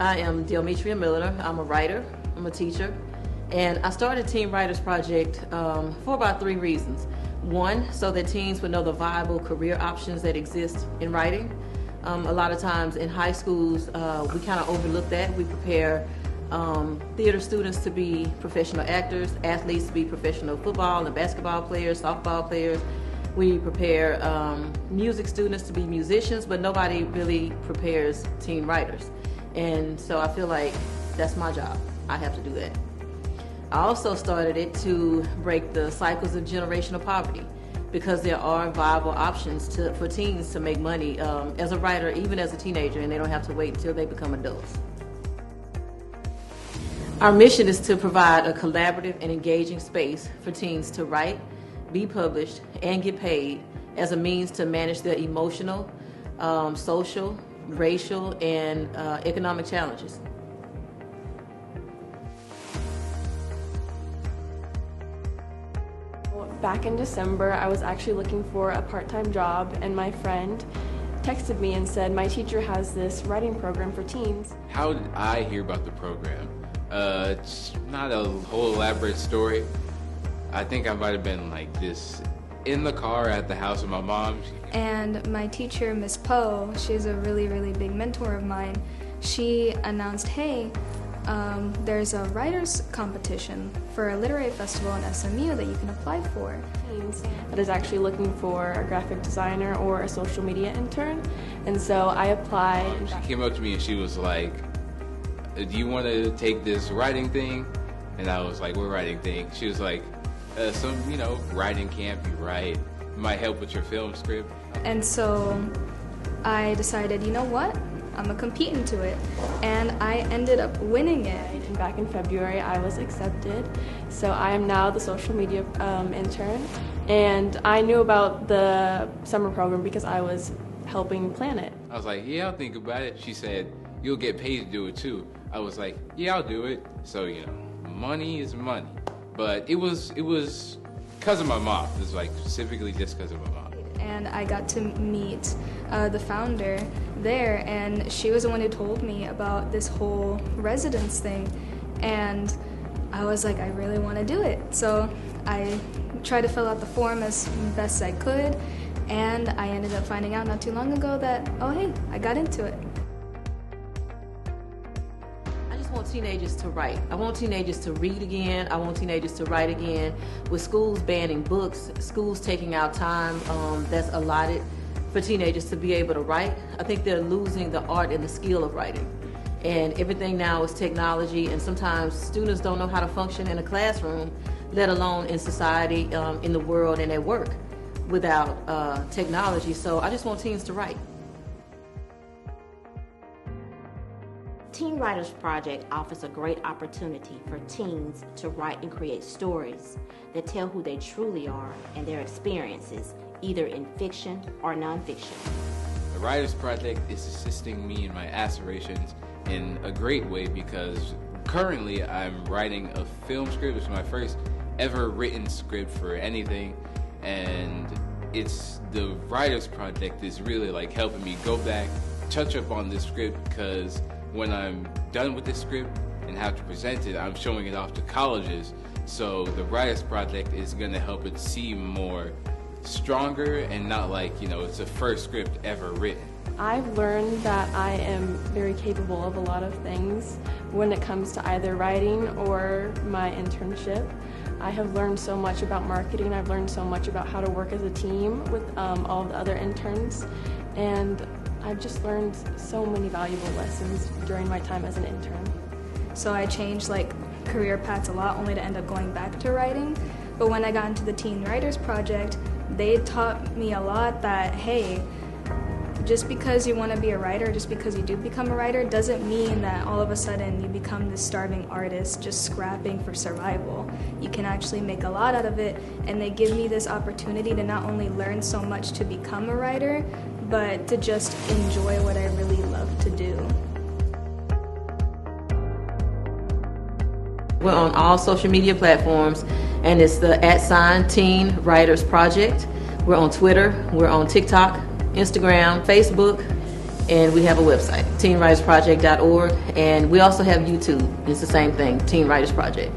I am Delmetria Miller. I'm a writer, I'm a teacher, and I started Teen Writers Project for about 3 reasons. One, so that teens would know the viable career options that exist in writing. A lot of times in high schools, we kind of overlook that. We prepare theater students to be professional actors, athletes to be professional football and basketball players, softball players. We prepare music students to be musicians, but nobody really prepares teen writers. And so I feel like that's my job. I have to do that. I also started it to break the cycles of generational poverty, because there are viable options for teens to make money as a writer, even as a teenager, and they don't have to wait until they become adults. Our mission is to provide a collaborative and engaging space for teens to write, be published, and get paid as a means to manage their emotional, social, racial, and economic challenges. Back in December, I was actually looking for a part-time job, and my friend texted me and said, my teacher has this writing program for teens. How did I hear about the program? It's not a whole elaborate story. I think I might have been like this in the car at the house with my mom. And my teacher, Miss Poe, she's a really, really big mentor of mine. She announced, hey, there's a writers competition for a literary festival in SMU that you can apply for. That is actually looking for a graphic designer or a social media intern, and so I applied. She came up to me and she was like, do you want to take this writing thing? And I was like, what writing thing? She was like, some, writing camp, you write, it might help with your film script. And so I decided, you know what? I'm gonna compete into it, and I ended up winning it. And back in February, I was accepted, so I am now the social media intern, and I knew about the summer program because I was helping plan it. I was like, yeah, I'll think about it. She said, you'll get paid to do it too. I was like, yeah, I'll do it. So, money is money, but it was because of my mom. It was like specifically just because of my mom. And I got to meet the founder there, and she was the one who told me about this whole residence thing, and I was like, I really want to do it. So I tried to fill out the form as best I could, and I ended up finding out not too long ago that, oh hey, I got into it. I just want teenagers to write. I want teenagers to read again. I want teenagers to write again. With schools banning books, schools taking out time that's allotted for teenagers to be able to write, I think they're losing the art and the skill of writing. And everything now is technology, and sometimes students don't know how to function in a classroom, let alone in society, in the world, and at work without technology. So I just want teens to write. Teen Writers Project offers a great opportunity for teens to write and create stories that tell who they truly are and their experiences, either in fiction or nonfiction. The Writers Project is assisting me in my aspirations in a great way, because currently I'm writing a film script. It's my first ever written script for anything, and it's the Writers Project is really like helping me go back, touch up on this script, because when I'm done with this script and have to present it, I'm showing it off to colleges. So the Writers Project is going to help it seem more stronger and not like, it's the first script ever written. I've learned that I am very capable of a lot of things when it comes to either writing or my internship. I have learned so much about marketing. I've learned so much about how to work as a team with all the other interns, and I've just learned so many valuable lessons during my time as an intern. So I changed career paths a lot, only to end up going back to writing. But when I got into the Teen Writers Project, they taught me a lot that, hey, just because you want to be a writer, just because you do become a writer, doesn't mean that all of a sudden you become this starving artist just scrapping for survival. You can actually make a lot out of it, and they give me this opportunity to not only learn so much to become a writer, but to just enjoy what I really love to do. We're on all social media platforms, and it's the @Teen Writers Project. We're on Twitter, we're on TikTok, Instagram, Facebook, And we have a website, teenwritersproject.org, and we also have YouTube. It's the same thing, Teen Writers Project.